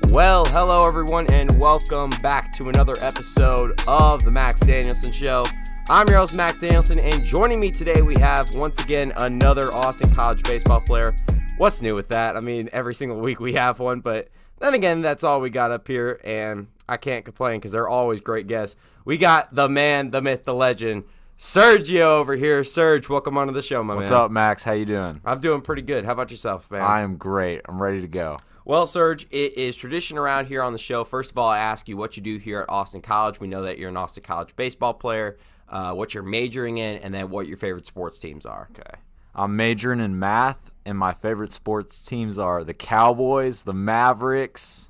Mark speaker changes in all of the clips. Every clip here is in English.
Speaker 1: Well, hello everyone, and welcome back to another episode of the Max Danielsen Show. I'm your host, Max Danielsen, and joining me today we have, once again, another Austin College baseball player. What's new with that? I mean, every single week we have one, but then again, that's all we got up here, and I can't complain because they're always great guests. We got the man, the myth, the legend, Sergio over here. Serge, welcome onto the show, my man.
Speaker 2: What's up, Max? How you doing?
Speaker 1: I'm doing pretty good. How about yourself, man?
Speaker 2: I am great. I'm ready to go.
Speaker 1: Well, Serge, it is tradition around here on the show. First of all, I ask you what you do here at Austin College. We know that you're an Austin College baseball player, what you're majoring in, and then what your favorite sports teams are.
Speaker 2: Okay. I'm majoring in math, and my favorite sports teams are the Cowboys, the Mavericks,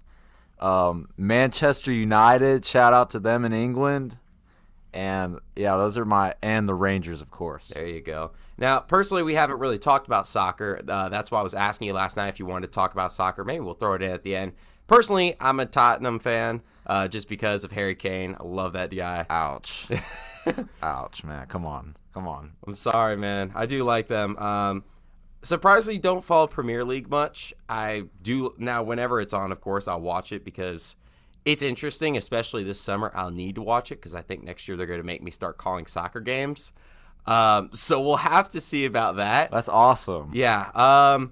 Speaker 2: Manchester United. Shout out to them in England. And, yeah, those are and the Rangers, of course.
Speaker 1: There you go. Now, personally, we haven't really talked about soccer. That's why I was asking you last night if you wanted to talk about soccer. Maybe we'll throw it in at the end. Personally, I'm a Tottenham fan just because of Harry Kane. I love that guy.
Speaker 2: Ouch. Ouch, man. Come on.
Speaker 1: I'm sorry, man. I do like them. Surprisingly, don't follow Premier League much. I do now. Whenever it's on, of course, I'll watch it because it's interesting, especially this summer. I'll need to watch it because I think next year they're going to make me start calling soccer games. So we'll have to see about that.
Speaker 2: That's awesome.
Speaker 1: Yeah.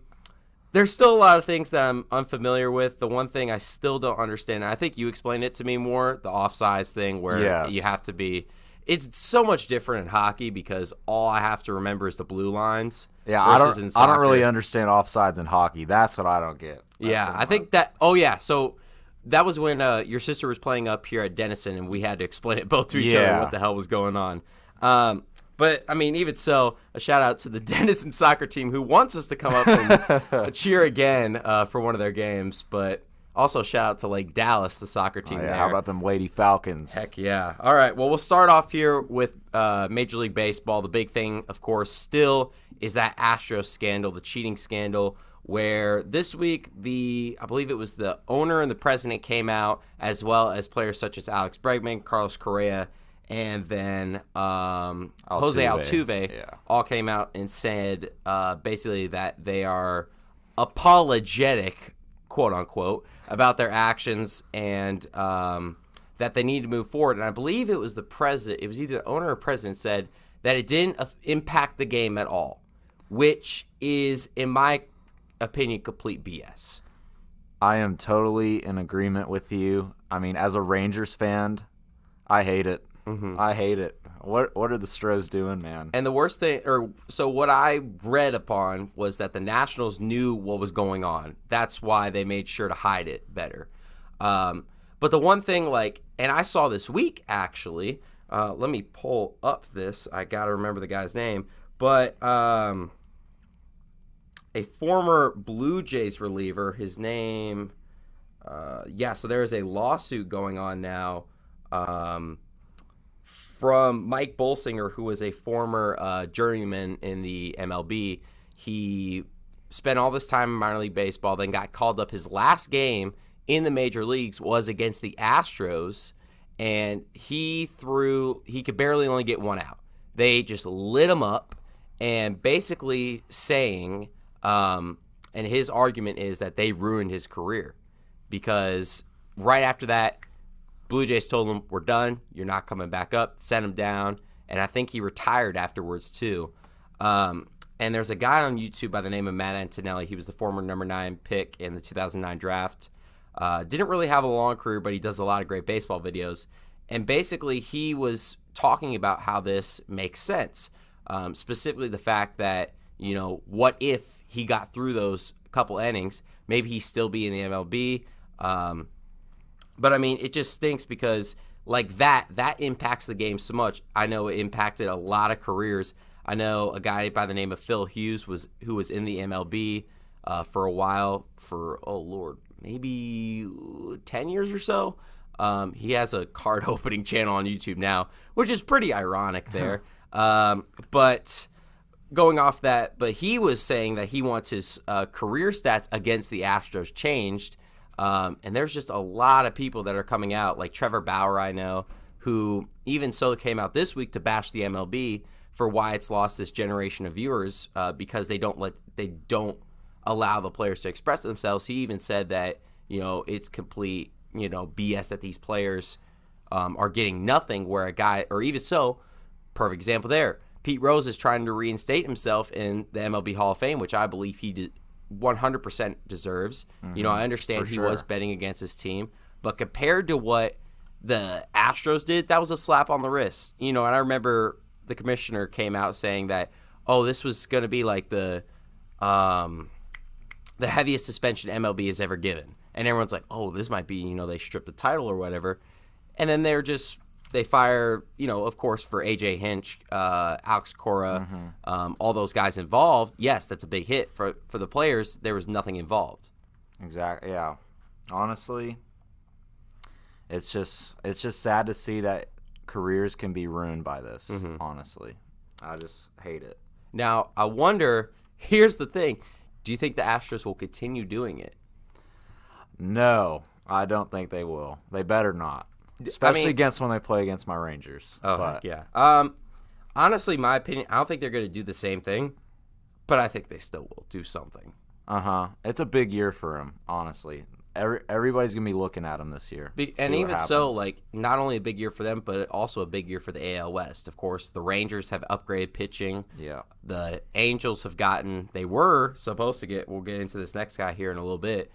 Speaker 1: There's still a lot of things that I'm unfamiliar with. The one thing I still don't understand, and I think you explained it to me more, the offsides thing where you have to be. It's so much different in hockey because all I have to remember is the blue lines.
Speaker 2: Yeah, I don't really understand offsides in hockey. That's what I don't get.
Speaker 1: I think that. Oh yeah, so that was when your sister was playing up here at Denison, and we had to explain it both to each other what the hell was going on. But, I mean, even so, a shout-out to the Denison soccer team who wants us to come up and cheer again for one of their games. But also shout-out to, like, Dallas, the soccer team there.
Speaker 2: How about them Lady Falcons?
Speaker 1: Heck yeah. All right, well, we'll start off here with Major League Baseball. The big thing, of course, still is that Astros scandal, the cheating scandal, where this week I believe it was the owner and the president came out, as well as players such as Alex Bregman, Carlos Correa, and then Jose Altuve all came out and said basically that they are apologetic, quote-unquote, about their actions and that they need to move forward. And I believe it was the president, it was either the owner or president said that it didn't impact the game at all, which is, in my opinion, complete BS.
Speaker 2: I am totally in agreement with you. I mean, as a Rangers fan, I hate it. Mm-hmm. I hate it. What are the Stros doing, man?
Speaker 1: And the worst thing, so what I read upon was that the Nationals knew what was going on. That's why they made sure to hide it better. But the one thing, and I saw this week, actually, let me pull up this. I got to remember the guy's name. But a former Blue Jays reliever, his name, so there is a lawsuit going on now from Mike Bolsinger, who was a former journeyman in the MLB. He spent all this time in minor league baseball, then got called up. His last game in the major leagues was against the Astros, and he could barely only get one out. They just lit him up, and basically saying, and his argument is that they ruined his career because right after that, Blue Jays told him, we're done, you're not coming back up, sent him down, and I think he retired afterwards too. And there's a guy on YouTube by the name of Matt Antonelli. He was the former number 9 pick in the 2009 draft. Didn't really have a long career, but he does a lot of great baseball videos. And basically he was talking about how this makes sense, specifically the fact that, what if he got through those couple innings, maybe he'd still be in the MLB. But, I mean, it just stinks because, that impacts the game so much. I know it impacted a lot of careers. I know a guy by the name of Phil Hughes who was in the MLB for a while, for, maybe 10 years or so. He has a card opening channel on YouTube now, which is pretty ironic there. But going off that, but he was saying that he wants his career stats against the Astros changed. And there's just a lot of people that are coming out, like Trevor Bauer, I know, who even so came out this week to bash the MLB for why it's lost this generation of viewers because they don't allow the players to express themselves. He even said that, it's complete, BS that these players are getting nothing, where a guy, or even so, perfect example there, Pete Rose is trying to reinstate himself in the MLB Hall of Fame, which I believe he 100% deserves. I understand he was betting against his team, but compared to what the Astros did, that was a slap on the wrist. And I remember the commissioner came out saying that, this was going to be like the heaviest suspension MLB has ever given. And everyone's like, this might be, they stripped the title or whatever. And then they fire, of course, for A.J. Hinch, Alex Cora, all those guys involved. Yes, that's a big hit. For the players, there was nothing involved.
Speaker 2: Exactly, yeah. Honestly, it's just sad to see that careers can be ruined by this, honestly. I just hate it.
Speaker 1: Now, I wonder, here's the thing. Do you think the Astros will continue doing it?
Speaker 2: No, I don't think they will. They better not. Especially against when they play against my Rangers.
Speaker 1: Heck yeah. Honestly, my opinion, I don't think they're going to do the same thing, but I think they still will do something.
Speaker 2: It's a big year for them, honestly. Everybody's going to be looking at them this year.
Speaker 1: And even so, not only a big year for them, but also a big year for the AL West. Of course, the Rangers have upgraded pitching.
Speaker 2: Yeah.
Speaker 1: The Angels they were supposed to we'll get into this next guy here in a little bit.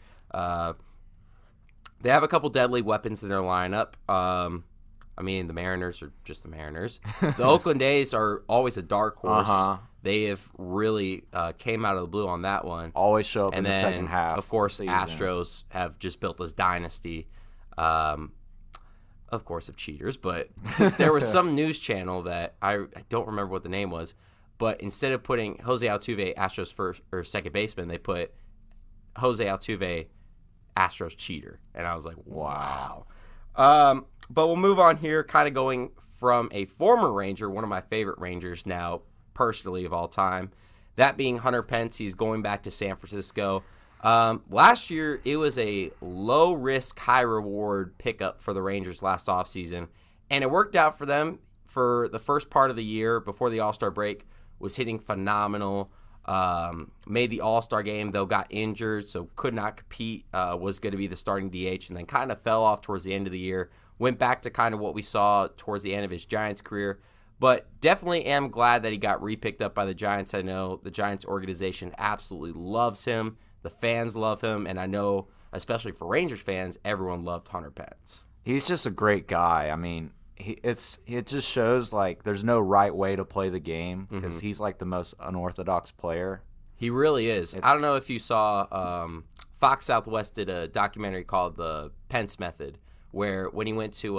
Speaker 1: They have a couple deadly weapons in their lineup. The Mariners are just the Mariners. The Oakland A's are always a dark horse. They have really came out of the blue on that one.
Speaker 2: Always show up in the second half.
Speaker 1: Of course, Astros have just built this dynasty, of course, of cheaters. But there was some news channel that I don't remember what the name was, but instead of putting Jose Altuve, Astros first or second baseman, they put Jose Altuve, Astros cheater. And I was like, wow. But we'll move on here, kind of going from a former Ranger, one of my favorite Rangers now, personally, of all time, that being Hunter Pence. He's going back to San Francisco. Last year, it was a low-risk, high-reward pickup for the Rangers last offseason, and it worked out for them for the first part of the year before the All-Star break, was hitting phenomenal. Made the All-Star game, though got injured, so could not compete, was going to be the starting DH, and then kind of fell off towards the end of the year. Went back to kind of what we saw towards the end of his Giants career, but definitely am glad that he got re-picked up by the Giants. I know the Giants organization absolutely loves him. The fans love him, and I know, especially for Rangers fans, everyone loved Hunter Pence.
Speaker 2: He's just a great guy. It just shows there's no right way to play the game because he's the most unorthodox player.
Speaker 1: He really is. I don't know if you saw Fox Southwest did a documentary called The Pence Method, where when he went to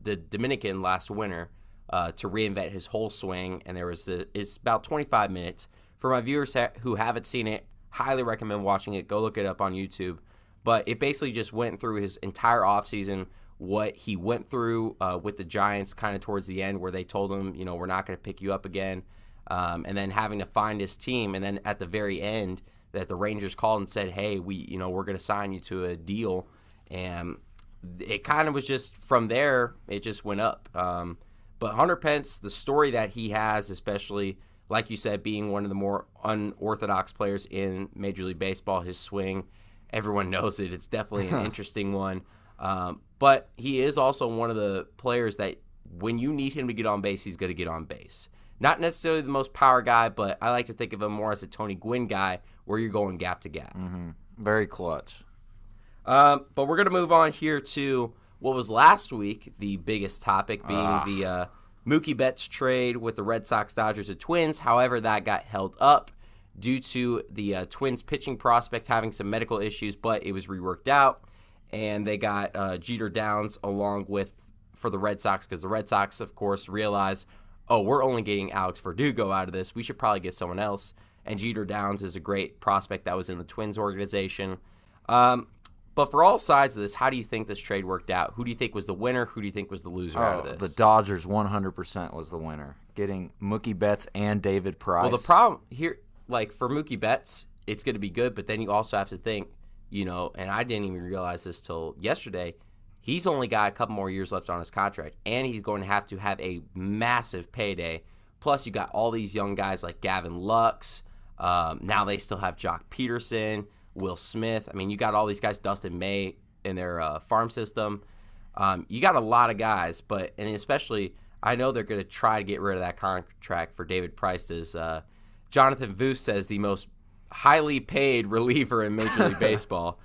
Speaker 1: the Dominican last winter to reinvent his whole swing, and it's about 25 minutes. For my viewers who haven't seen it, highly recommend watching it. Go look it up on YouTube. But it basically just went through his entire offseason, what he went through with the Giants kind of towards the end, where they told him, we're not going to pick you up again, and then having to find his team, and then at the very end that the Rangers called and said, hey, we're going to sign you to a deal, and it kind of was just from there, it just went up. But Hunter Pence, the story that he has, especially, like you said, being one of the more unorthodox players in Major League Baseball, his swing, everyone knows it. It's definitely an interesting one. But he is also one of the players that when you need him to get on base, he's going to get on base. Not necessarily the most power guy, but I like to think of him more as a Tony Gwynn guy where you're going gap to gap.
Speaker 2: Very clutch.
Speaker 1: But we're going to move on here to what was last week, the biggest topic being the Mookie Betts trade with the Red Sox, Dodgers, and Twins. However, that got held up due to the Twins pitching prospect having some medical issues, but it was reworked out. And they got Jeter Downs along with for the Red Sox because the Red Sox, of course, realized, we're only getting Alex Verdugo out of this. We should probably get someone else. And Jeter Downs is a great prospect that was in the Twins organization. But for all sides of this, how do you think this trade worked out? Who do you think was the winner? Who do you think was the loser out of this?
Speaker 2: The Dodgers 100% was the winner, getting Mookie Betts and David Price.
Speaker 1: Well, the problem here, for Mookie Betts, it's going to be good, but then you also have to think, and I didn't even realize this till yesterday, he's only got a couple more years left on his contract, and he's going to have a massive payday. Plus, you got all these young guys like Gavin Lux, Now they still have Jock Peterson, Will Smith. I mean, you got all these guys, Dustin May in their farm system. You got a lot of guys, and especially I know they're going to try to get rid of that contract for David Price. As Jonathan Voos says, the most highly paid reliever in Major League Baseball,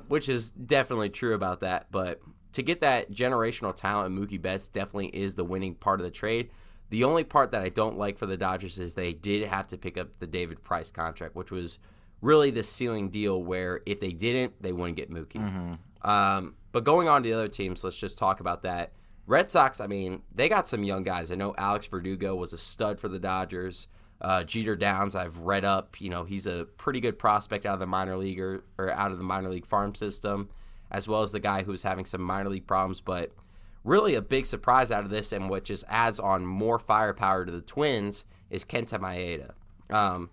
Speaker 1: which is definitely true about that. But to get that generational talent, Mookie Betts definitely is the winning part of the trade. The only part that I don't like for the Dodgers is they did have to pick up the David Price contract, which was really the ceiling deal where if they didn't, they wouldn't get Mookie.
Speaker 2: Mm-hmm.
Speaker 1: But going on to the other teams, let's just talk about that. Red Sox, I mean, they got some young guys. I know Alex Verdugo was a stud for the Dodgers. Jeter Downs, I've read up. He's a pretty good prospect out of the minor league or out of the minor league farm system, as well as the guy who's having some minor league problems. But really a big surprise out of this, and what just adds on more firepower to the Twins, is Kenta Maeda.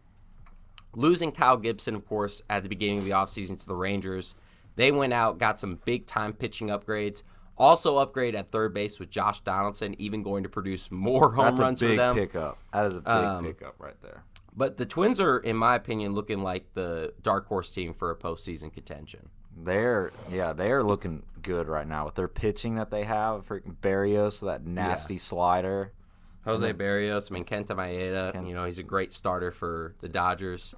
Speaker 1: Losing Kyle Gibson, of course, at the beginning of the offseason to the Rangers, they went out, got some big-time pitching upgrades. Also upgrade at third base with Josh Donaldson, even going to produce more home runs for them.
Speaker 2: That's a big pickup. That is a big pickup right there.
Speaker 1: But the Twins are, in my opinion, looking like the dark horse team for a postseason contention.
Speaker 2: They're looking good right now with their pitching that they have. Freaking Barrios, that nasty slider.
Speaker 1: Jose Barrios, Kenta Maeda, he's a great starter for the Dodgers.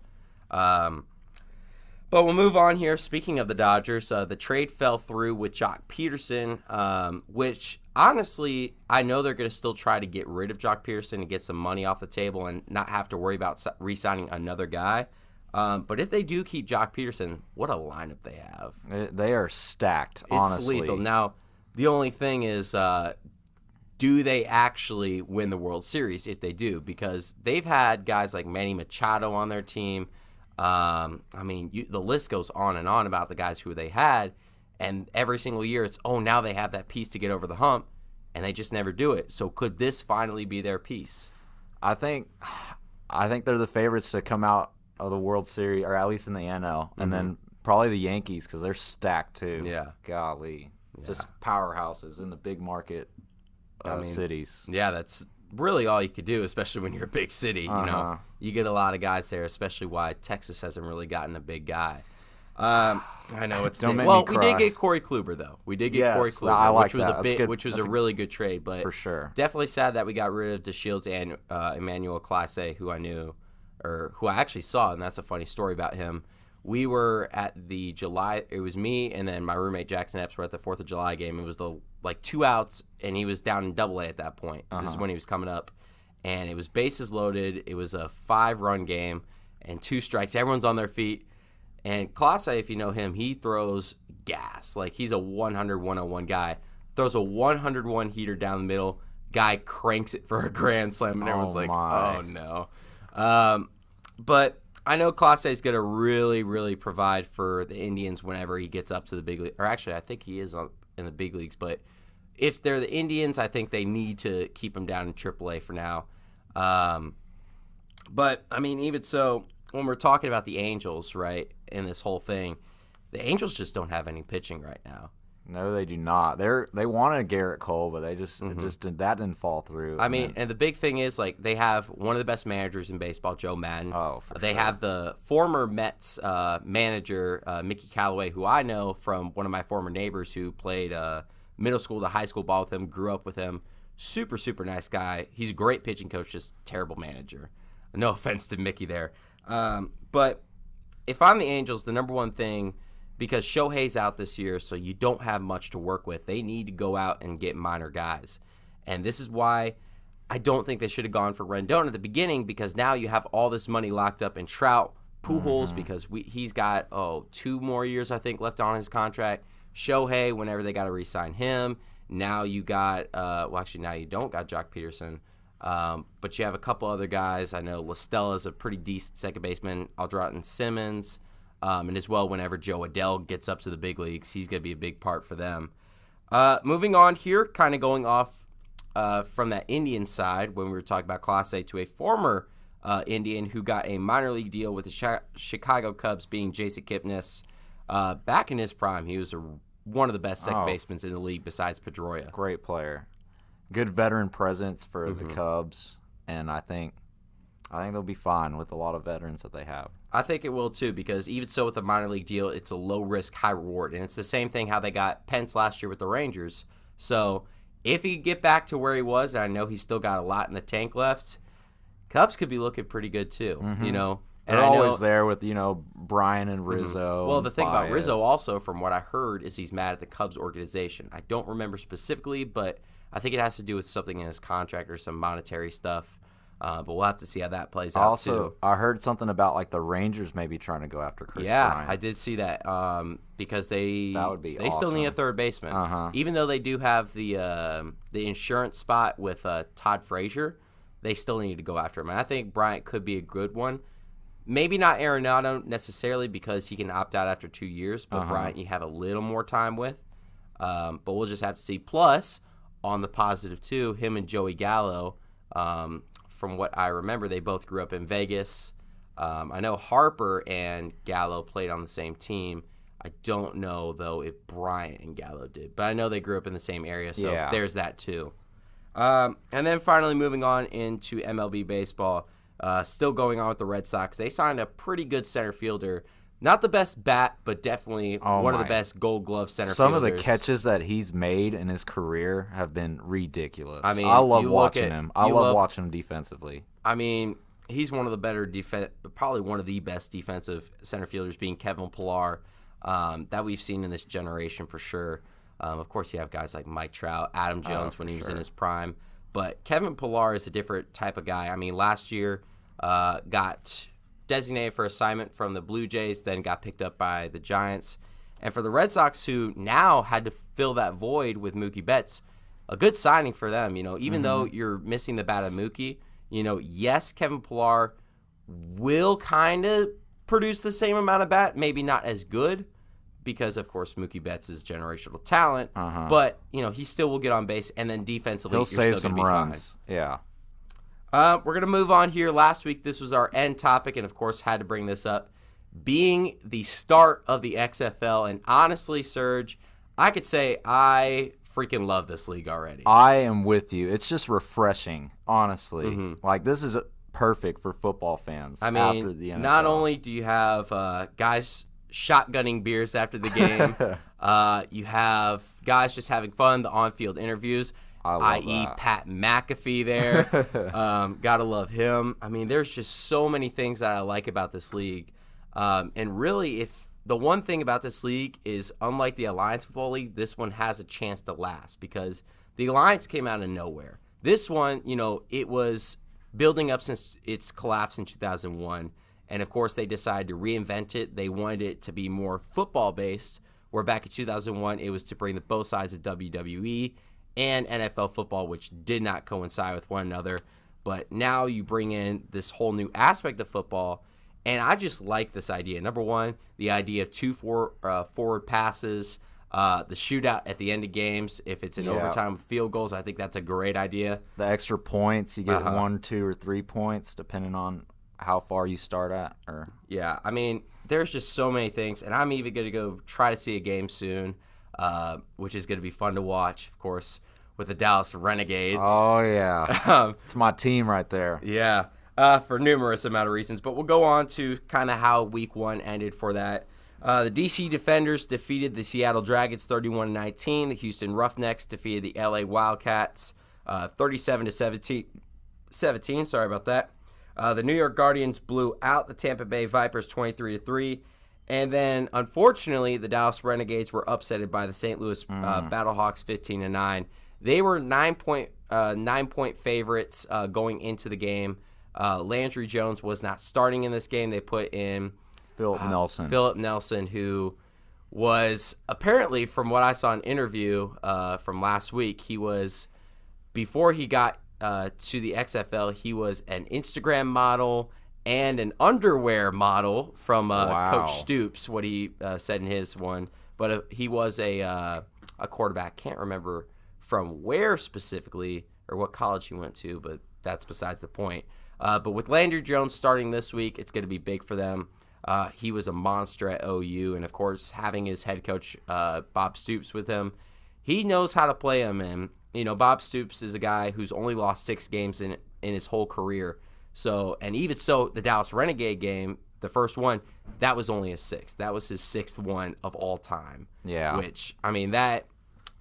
Speaker 1: But we'll move on here. Speaking of the Dodgers, the trade fell through with Jock Peterson, which honestly, I know they're going to still try to get rid of Jock Peterson and get some money off the table and not have to worry about re-signing another guy. But if they do keep Jock Peterson, what a lineup they have.
Speaker 2: They are stacked, honestly.
Speaker 1: It's lethal. Now, the only thing is, do they actually win the World Series if they do? Because they've had guys like Manny Machado on their team. The list goes on and on about the guys who they had, and every single year it's, now they have that piece to get over the hump, and they just never do it. So could this finally be their piece?
Speaker 2: I think they're the favorites to come out of the World Series, or at least in the NL, and then probably the Yankees because they're stacked too.
Speaker 1: Yeah.
Speaker 2: Golly. Yeah. Just powerhouses in the big market cities.
Speaker 1: Yeah, that's really all you could do, especially when you're a big city. You get a lot of guys there, especially why Texas hasn't really gotten a big guy. I know it's
Speaker 2: Don't make me cry.
Speaker 1: We did get Corey Kluber though. We did get Corey Kluber,
Speaker 2: I like
Speaker 1: which was a really good trade. But
Speaker 2: for sure,
Speaker 1: definitely sad that we got rid of DeShields and Emmanuel Clase, who I knew, or who I actually saw, and that's a funny story about him. We were at the July. It was me and then my roommate Jackson Epps were at the 4th of July game. It was the 2 outs, and he was down in Double A at that point. This is when he was coming up, and it was bases loaded. It was a 5-run game and 2 strikes. Everyone's on their feet, and Clase, if you know him, he throws gas. Like, he's a 100-101 guy. Throws a 101 heater down the middle. Guy cranks it for a grand slam, and everyone's oh no. But I know Clase is going to really, really provide for the Indians whenever he gets up to the big league. Or actually, I think he is in the big leagues. But if they're the Indians, I think they need to keep him down in AAA for now. But, even so, when we're talking about the Angels, right, in this whole thing, the Angels just don't have any pitching right now.
Speaker 2: No, they do not. They wanted Garrett Cole, but that didn't fall through.
Speaker 1: And the big thing is, they have one of the best managers in baseball, Joe Madden.
Speaker 2: Oh, for
Speaker 1: They
Speaker 2: sure.
Speaker 1: have the former Mets manager, Mickey Callaway, who I know from one of my former neighbors who played middle school to high school ball with him, grew up with him. Super, super nice guy. He's a great pitching coach, just terrible manager. No offense to Mickey there. But if I'm the Angels, the number one thing, because Shohei's out this year, so you don't have much to work with. They need to go out and get minor guys. And this is why I don't think they should have gone for Rendon at the beginning, because now you have all this money locked up in Trout, Pujols, because he's got, 2 more years, I think, left on his contract. Shohei, whenever they got to re-sign him. Now you got, now you don't got Jock Peterson. But you have a couple other guys. I know Lestella's a pretty decent second baseman. Aldrott Simmons. And as well, whenever Joe Adele gets up to the big leagues, he's going to be a big part for them. Moving on here, kind of going off from that Indian side, when we were talking about Clase, to a former Indian who got a minor league deal with the Chicago Cubs, being Jason Kipnis. Back in his prime, he was one of the best second basemen in the league besides Pedroia.
Speaker 2: Great player. Good veteran presence for the Cubs, and I think I think they'll be fine with a lot of veterans that they have.
Speaker 1: I think it will too, because even so with a minor league deal, it's a low risk, high reward. And it's the same thing how they got Pence last year with the Rangers. So if he could get back to where he was, and I know he's still got a lot in the tank left, Cubs could be looking pretty good too, you know. And
Speaker 2: They're
Speaker 1: I know,
Speaker 2: always there with, Brian and Rizzo.
Speaker 1: well,
Speaker 2: and
Speaker 1: the thing about
Speaker 2: Baez.
Speaker 1: Rizzo also, from what I heard, is he's mad at the Cubs organization. I don't remember specifically, but I think it has to do with something in his contract or some monetary stuff. But we'll have to see how that plays out too.
Speaker 2: I heard something about like the Rangers maybe trying to go after Chris Bryant.
Speaker 1: I did see that because they still need a third baseman. Even though they do have the insurance spot with Todd Frazier, they still need to go after him. And I think Bryant could be a good one. Maybe not Arenado necessarily because he can opt out after 2 years, but Bryant you have a little more time with. But we'll just have to see. Plus, on the positive too, him and Joey Gallo, from what I remember, they both grew up in Vegas. I know Harper and Gallo played on the same team. I don't know, though, if Bryant and Gallo did. But I know they grew up in the same area, so there's that too. And then finally moving on into MLB baseball, still going on with the Red Sox. They signed a pretty good center fielder. Not the best bat, but definitely one of the best Gold Glove center fielders.
Speaker 2: Some of the catches that he's made in his career have been ridiculous.
Speaker 1: I mean,
Speaker 2: I love watching him. I love watching him defensively.
Speaker 1: I mean, he's one of the better probably one of the best defensive center fielders, being Kevin Pillar, that we've seen in this generation for sure. Of course, you have guys like Mike Trout, Adam Jones when he was in his prime. But Kevin Pillar is a different type of guy. I mean, last year got designated for assignment from the Blue Jays, then got picked up by the Giants. And for the Red Sox, who now had to fill that void with Mookie Betts, a good signing for them. Even though you're missing the bat of Mookie, yes, Kevin Pillar will kind of produce the same amount of bat, maybe not as good, because of course Mookie Betts is generational talent. But he still will get on base, and then defensively
Speaker 2: he'll
Speaker 1: you're
Speaker 2: save
Speaker 1: still
Speaker 2: some
Speaker 1: gonna be
Speaker 2: runs.
Speaker 1: Fine.
Speaker 2: Yeah.
Speaker 1: We're going to move on here. Last week, this was our end topic, and of course, had to bring this up. Being the start of the XFL, and honestly, Serge, I could say I freaking love this league already.
Speaker 2: I am with you. It's just refreshing, honestly. Like, this is perfect for football fans.
Speaker 1: I mean,
Speaker 2: after the NFL.
Speaker 1: Not only do you have guys shotgunning beers after the game, you have guys just having fun, the on-field interviews. I.e. Pat McAfee there. Gotta love him. I mean, there's just so many things that I like about this league. And really, if the one thing about this league is, unlike the Alliance Football League, this one has a chance to last because the Alliance came out of nowhere. This one, it was building up since its collapse in 2001. And, of course, they decided to reinvent it. They wanted it to be more football-based, where back in 2001, it was to bring the both sides of WWE and NFL football, which did not coincide with one another. But now you bring in this whole new aspect of football, and I just like this idea. Number one, the idea of two forward passes, the shootout at the end of games. If it's in overtime with field goals, I think that's a great idea.
Speaker 2: The extra points, you get 1, 2, or 3 points, depending on how far you start at.
Speaker 1: Yeah, I mean, there's just so many things, and I'm even going to go try to see a game soon, which is going to be fun to watch, of course, with the Dallas Renegades.
Speaker 2: Oh, yeah. It's my team right there.
Speaker 1: Yeah, for numerous amount of reasons. But we'll go on to kind of how week one ended for that. The DC Defenders defeated the Seattle Dragons 31-19. The Houston Roughnecks defeated the LA Wildcats 37-17. Sorry about that. The New York Guardians blew out the Tampa Bay Vipers 23-3. And then, unfortunately, the Dallas Renegades were upsetted by the St. Louis Battlehawks 15-9. They were 9-point favorites going into the game. Landry Jones was not starting in this game. They put in
Speaker 2: Phillip Nelson.
Speaker 1: Phillip Nelson, who was apparently, from what I saw in an interview from last week, he was, before he got to the XFL, he was an Instagram model and an underwear model from Coach Stoops, what he said in his one. But he was a quarterback. Can't remember from where specifically or what college he went to, but that's besides the point. But with Landry Jones starting this week, it's going to be big for them. He was a monster at OU, and, of course, having his head coach Bob Stoops with him, he knows how to play him. And, Bob Stoops is a guy who's only lost 6 games in his whole career. So, and even so, the Dallas Renegade game, the first one, that was only a sixth. That was his sixth one of all time.
Speaker 2: Yeah.
Speaker 1: Which, I mean, that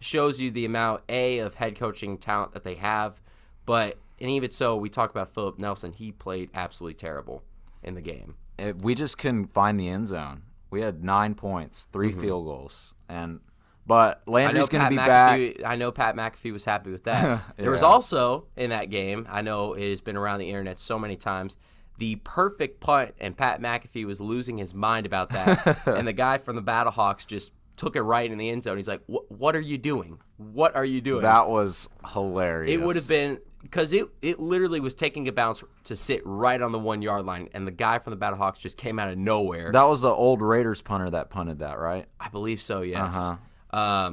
Speaker 1: shows you the amount, of head coaching talent that they have. But, and even so, we talk about Phillip Nelson. He played absolutely terrible in the game.
Speaker 2: We just couldn't find the end zone. We had 9 points, 3 field goals. But Landry's going to be back.
Speaker 1: I know Pat McAfee was happy with that. There was also, in that game, I know it has been around the internet so many times, the perfect punt, and Pat McAfee was losing his mind about that. And the guy from the Battlehawks just took it right in the end zone. He's like, what are you doing? What are you doing?
Speaker 2: That was hilarious.
Speaker 1: It would have been, because it literally was taking a bounce to sit right on the 1 yard line, and the guy from the Battlehawks just came out of nowhere.
Speaker 2: That was the old Raiders punter that punted that, right?
Speaker 1: I believe so, yes.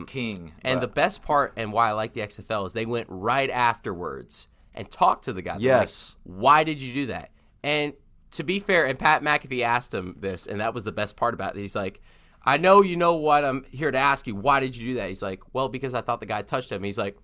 Speaker 2: King.
Speaker 1: And the best part, and why I like the XFL, is they went right afterwards and talked to the guy. They're
Speaker 2: Yes.
Speaker 1: like, why did you do that? And to be fair, and Pat McAfee asked him this, and that was the best part about it. He's like, I know you know what I'm here to ask you. Why did you do that? He's like, well, because I thought the guy touched him. He's like,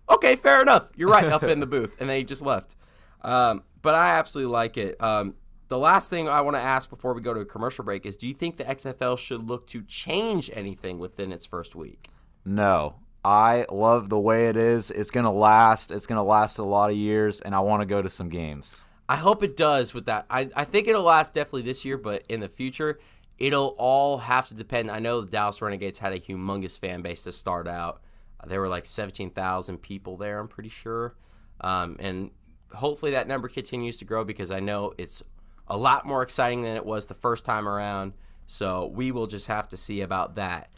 Speaker 1: okay, fair enough. You're right, up in the booth. And then he just left. But I absolutely like it. The last thing I want to ask before we go to a commercial break is, do you think the XFL should look to change anything within its first week?
Speaker 2: No. I love the way it is. It's going to last. It's going to last a lot of years, and I want to go to some games.
Speaker 1: I hope it does with that. I think it'll last definitely this year, but in the future, it'll all have to depend. I know the Dallas Renegades had a humongous fan base to start out. There were like 17,000 people there, I'm pretty sure. And hopefully that number continues to grow, because I know it's a lot more exciting than it was the first time around. So we will just have to see about that.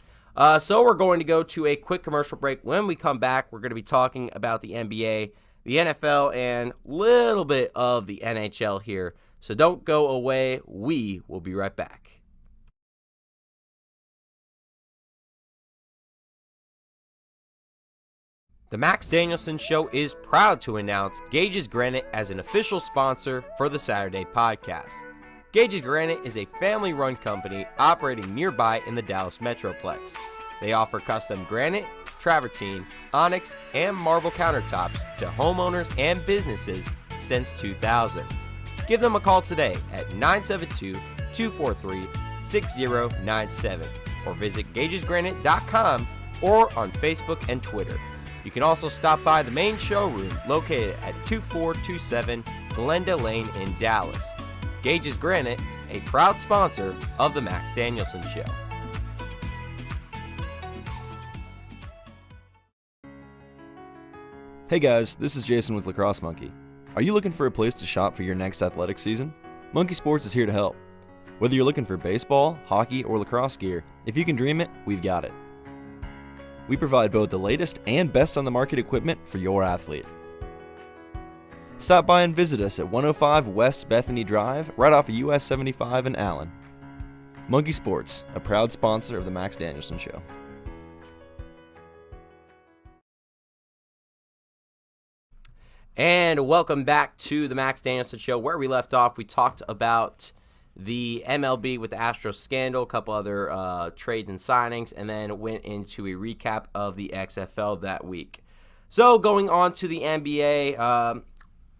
Speaker 1: So we're going to go to a quick commercial break. When we come back, we're going to be talking about the NBA, the NFL, and a little bit of the NHL here. So don't go away. We will be right back. The Max Danielsen Show is proud to announce Gage's Granite as an official sponsor for the Saturday podcast. Gage's Granite is a family-run company operating nearby in the Dallas Metroplex. They offer custom granite, travertine, onyx, and marble countertops to homeowners and businesses since 2000. Give them a call today at 972-243-6097 or visit gagesgranite.com or on Facebook and Twitter. You can also stop by the main showroom located at 2427 Glenda Lane in Dallas. Gage's Granite, a proud sponsor of the Max Danielsen Show.
Speaker 3: Hey guys, this is Jason with Lacrosse Monkey. Are you looking for a place to shop for your next athletic season? Monkey Sports is here to help. Whether you're looking for baseball, hockey, or lacrosse gear, if you can dream it, we've got it. We provide both the latest and best on the market equipment for your athlete. Stop by and visit us at 105 West Bethany Drive, right off of US 75 in Allen. Monkey Sports, a proud sponsor of the Max Danielsen Show.
Speaker 1: And welcome back to the Max Danielsen Show. Where we left off, we talked about the MLB with the Astros scandal, a couple other trades and signings, and then went into a recap of the XFL that week. So going on to the NBA,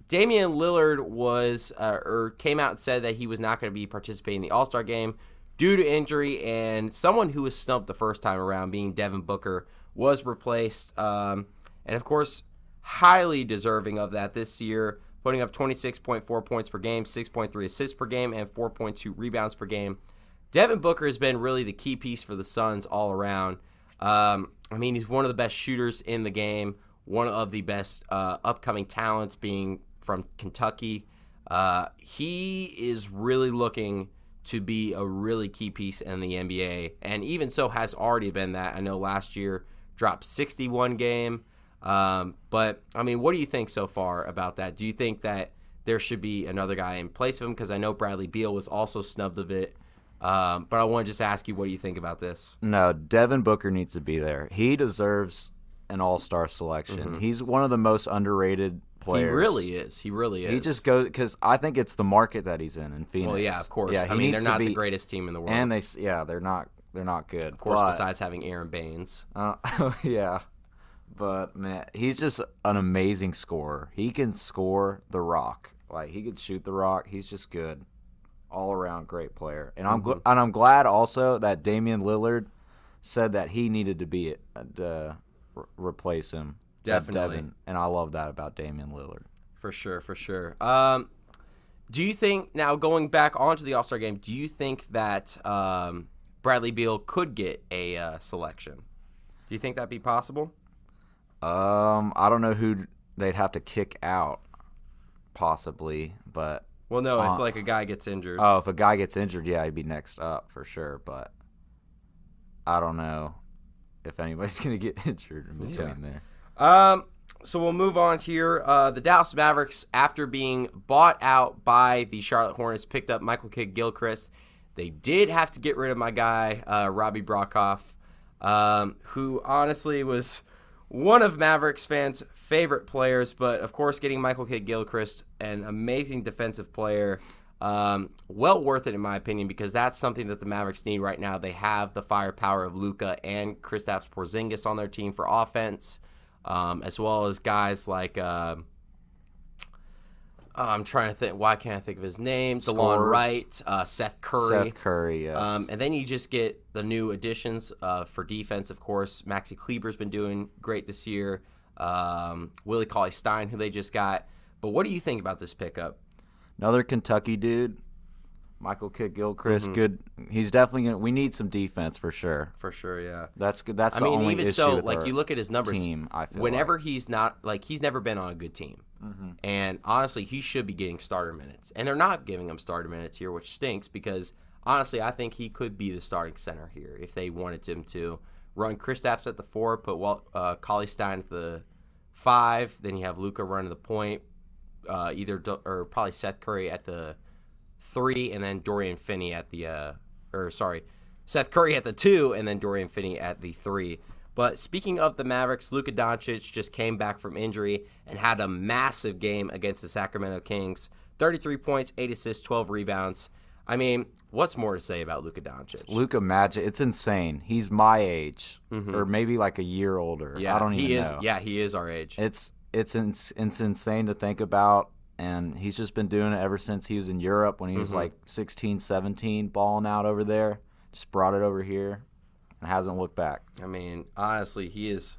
Speaker 1: Damian Lillard came out and said that he was not going to be participating in the All-Star game due to injury, and someone who was snubbed the first time around, being Devin Booker, was replaced. And of course, highly deserving of that this year, putting up 26.4 points per game, 6.3 assists per game, and 4.2 rebounds per game. Devin Booker has been really the key piece for the Suns all around. I mean, he's one of the best shooters in the game, one of the best upcoming talents, being from Kentucky. He is really looking to be a really key piece in the NBA, and even so has already been that. I know last year dropped 61 game. But, I mean, what do you think so far about that? Do you think that there should be another guy in place of him? Because I know Bradley Beal was also snubbed of it. But I want to just ask you, what do you think about this?
Speaker 2: No, Devin Booker needs to be there. He deserves an all-star selection. Mm-hmm. He's one of the most underrated players.
Speaker 1: He really is. He really is.
Speaker 2: He just goes because I think it's the market that he's in Phoenix.
Speaker 1: Well, yeah, of course.
Speaker 2: Yeah,
Speaker 1: I mean, they're not the greatest team in the world.
Speaker 2: And they're not good.
Speaker 1: Of course, besides having Aaron Baines.
Speaker 2: Yeah. But, man, he's just an amazing scorer. He can score the rock. Like, he could shoot the rock. He's just good. All around great player. And I'm glad also that Damian Lillard said that he needed to be replace him.
Speaker 1: Definitely.
Speaker 2: Devin, and I love that about Damian Lillard.
Speaker 1: For sure. Do you think, now going back onto the All-Star game, do you think that Bradley Beal could get a selection? Do you think that'd be possible?
Speaker 2: I don't know who they'd have to kick out, possibly, but...
Speaker 1: Well, no, if like a guy gets injured.
Speaker 2: Oh, if a guy gets injured, yeah, he'd be next up for sure, but I don't know if anybody's going to get injured in between there.
Speaker 1: So we'll move on here. The Dallas Mavericks, after being bought out by the Charlotte Hornets, picked up Michael Kidd-Gilchrist. They did have to get rid of my guy, Robbie Brockhoff, who honestly was one of Mavericks fans' favorite players, but of course getting Michael Kidd-Gilchrist, an amazing defensive player, well worth it in my opinion, because that's something that the Mavericks need right now. They have the firepower of Luka and Kristaps Porzingis on their team for offense, as well as guys like I'm trying to think. Why can't I think of his name? DeLon Wright, Seth Curry.
Speaker 2: Yes.
Speaker 1: And then you just get the new additions for defense, of course. Maxi Kleber's been doing great this year. Willie Cauley-Stein, who they just got. But what do you think about this pickup?
Speaker 2: Another Kentucky dude, Michael Kidd-Gilchrist. Good. He's definitely gonna. We need some defense for sure.
Speaker 1: For sure, yeah.
Speaker 2: That's good. That's the only
Speaker 1: even
Speaker 2: issue
Speaker 1: so,
Speaker 2: with
Speaker 1: like
Speaker 2: our
Speaker 1: you look at his numbers.
Speaker 2: Team, I feel
Speaker 1: whenever he's not, like, he's never been on a good team. And honestly, he should be getting starter minutes. And they're not giving him starter minutes here, which stinks because, honestly, I think he could be the starting center here if they wanted him to. Run Kristaps at the 4, put Cauley-Stein at the 5. Then you have Luka running the point, or probably Seth Curry at the 3, and then Dorian Finney at the Seth Curry at the 2, and then Dorian Finney at the 3. But speaking of the Mavericks, Luka Doncic just came back from injury and had a massive game against the Sacramento Kings. 33 points, 8 assists, 12 rebounds. I mean, what's more to say about Luka Doncic?
Speaker 2: Luka Magic, it's insane. He's my age, or maybe like a year older.
Speaker 1: Yeah,
Speaker 2: I don't even know.
Speaker 1: Yeah, he is our age.
Speaker 2: It's insane to think about, and he's just been doing it ever since he was in Europe when he was like 16, 17, balling out over there. Just brought it over here and hasn't looked back.
Speaker 1: I mean, honestly, he is.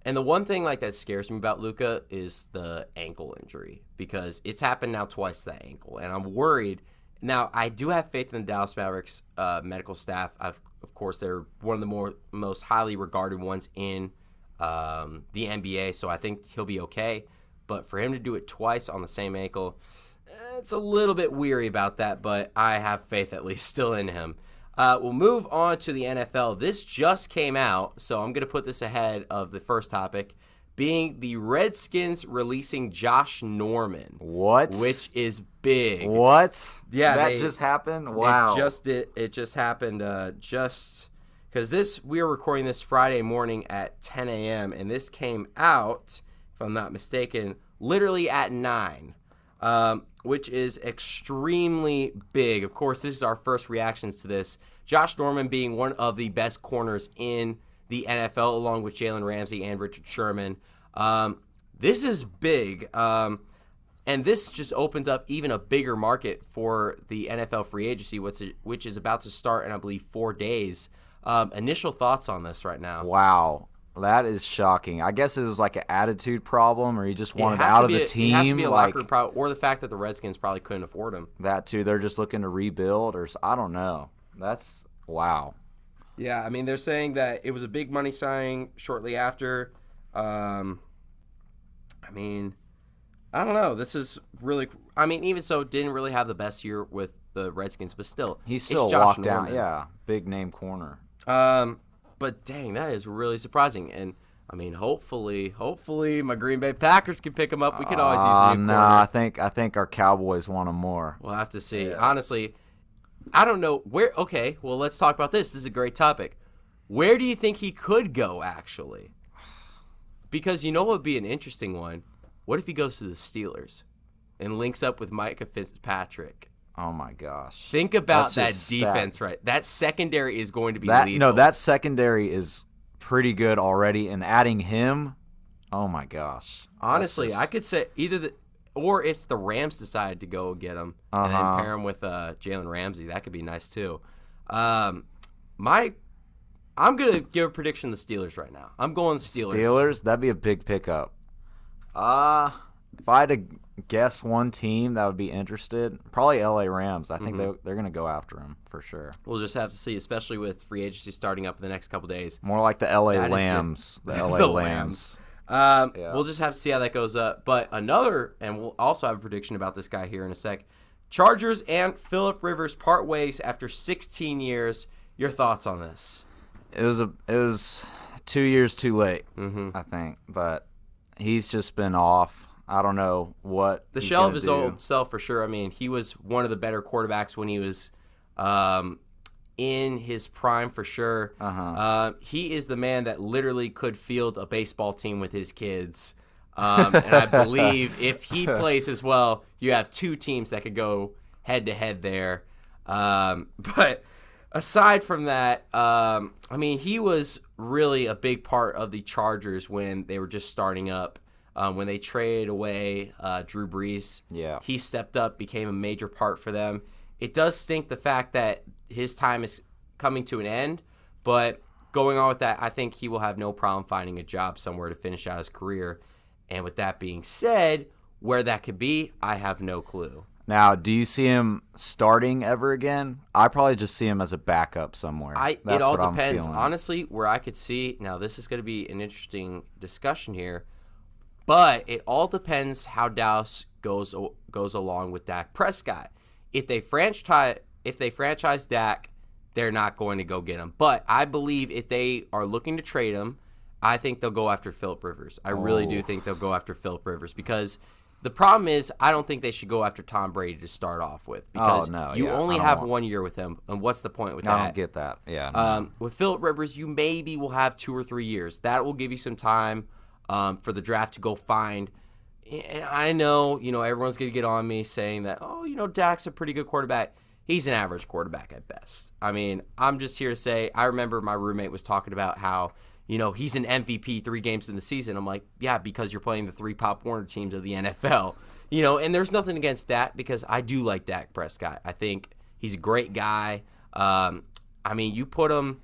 Speaker 1: And the one thing like that scares me about Luka is the ankle injury, because it's happened now twice to that ankle, and I'm worried. Now, I do have faith in the Dallas Mavericks medical staff. Of course, they're one of the most highly regarded ones in the NBA, so I think he'll be okay. But for him to do it twice on the same ankle, it's a little bit weary about that, but I have faith at least still in him. We'll move on to the NFL. This just came out, so I'm going to put this ahead of the first topic, being the Redskins releasing Josh Norman.
Speaker 2: What?
Speaker 1: Which is big.
Speaker 2: What?
Speaker 1: Yeah,
Speaker 2: that just happened? Wow.
Speaker 1: It just happened because we are recording this Friday morning at 10 a.m., and this came out, if I'm not mistaken, literally at 9. Which is extremely big. Of course, this is our first reactions to this. Josh Norman being one of the best corners in the NFL, along with Jalen Ramsey and Richard Sherman. This is big, and this just opens up even a bigger market for the NFL free agency, which is about to start in, I believe, 4 days. Initial thoughts on this right now?
Speaker 2: Wow. That is shocking. I guess it was like an attitude problem, or he just wanted out of the team.
Speaker 1: It has to be a locker room problem, or the fact that the Redskins probably couldn't afford him.
Speaker 2: That too. They're just looking to rebuild, or I don't know. That's wow.
Speaker 1: Yeah, I mean, they're saying that it was a big money signing shortly after. I mean, I don't know. This is really. I mean, even so, didn't really have the best year with the Redskins, but still,
Speaker 2: he's still locked down. Yeah, big name corner.
Speaker 1: But dang, that is really surprising. And I mean, hopefully my Green Bay Packers can pick him up. We could always use a new corner.
Speaker 2: I think our Cowboys want him more.
Speaker 1: We'll have to see. Yeah. Honestly, I don't know where. Okay, well, let's talk about this. This is a great topic. Where do you think he could go, actually? Because you know what would be an interesting one? What if he goes to the Steelers and links up with Micah Fitzpatrick?
Speaker 2: Oh, my gosh.
Speaker 1: Think about that defense, right? That secondary is going to be lethal.
Speaker 2: No, that secondary is pretty good already, and adding him, oh, my gosh.
Speaker 1: Honestly, I could say either or if the Rams decide to go get him and then pair him with Jalen Ramsey, that could be nice too. I'm gonna give a prediction the Steelers right now. I'm going Steelers.
Speaker 2: Steelers, that'd be a big pickup. If I had to guess one team that would be interested, probably LA Rams. I think they're gonna go after him for sure.
Speaker 1: We'll just have to see, especially with free agency starting up in the next couple days.
Speaker 2: More like the LA Lambs. The LA Lambs.
Speaker 1: We'll just have to see how that goes up. But and we'll also have a prediction about this guy here in a sec. Chargers and Phillip Rivers part ways after 16 years. Your thoughts on this?
Speaker 2: It was 2 years too late, I think. But he's just been off. I don't know what
Speaker 1: the shell of his old self for sure. I mean, he was one of the better quarterbacks when he was in his prime for sure. He is the man that literally could field a baseball team with his kids. And I believe if he plays as well, you have two teams that could go head to head there. But aside from that, I mean, he was really a big part of the Chargers when they were just starting up. When they traded away Drew Brees, he stepped up, became a major part for them. It does stink the fact that his time is coming to an end, but going on with that, I think he will have no problem finding a job somewhere to finish out his career. And with that being said, where that could be, I have no clue.
Speaker 2: Now, do you see him starting ever again? I probably just see him as a backup somewhere.
Speaker 1: It all depends. Honestly, where I could see, now this is going to be an interesting discussion here, but it all depends how Dallas goes along with Dak Prescott. If they franchise Dak, they're not going to go get him. But I believe if they are looking to trade him, I think they'll go after Phillip Rivers. I really do think they'll go after Phillip Rivers because the problem is I don't think they should go after Tom Brady to start off with because you only have 1 year with him, and what's the point with that?
Speaker 2: I don't get that. Yeah.
Speaker 1: With Phillip Rivers, you maybe will have 2 or 3 years. That will give you some time for the draft to go find. And I know, everyone's going to get on me saying that, Dak's a pretty good quarterback. He's an average quarterback at best. I mean, I'm just here to say, I remember my roommate was talking about how, he's an MVP 3 games in the season. I'm like, yeah, because you're playing the 3 Pop Warner teams of the NFL. And there's nothing against Dak because I do like Dak Prescott. I think he's a great guy. I mean, you put him,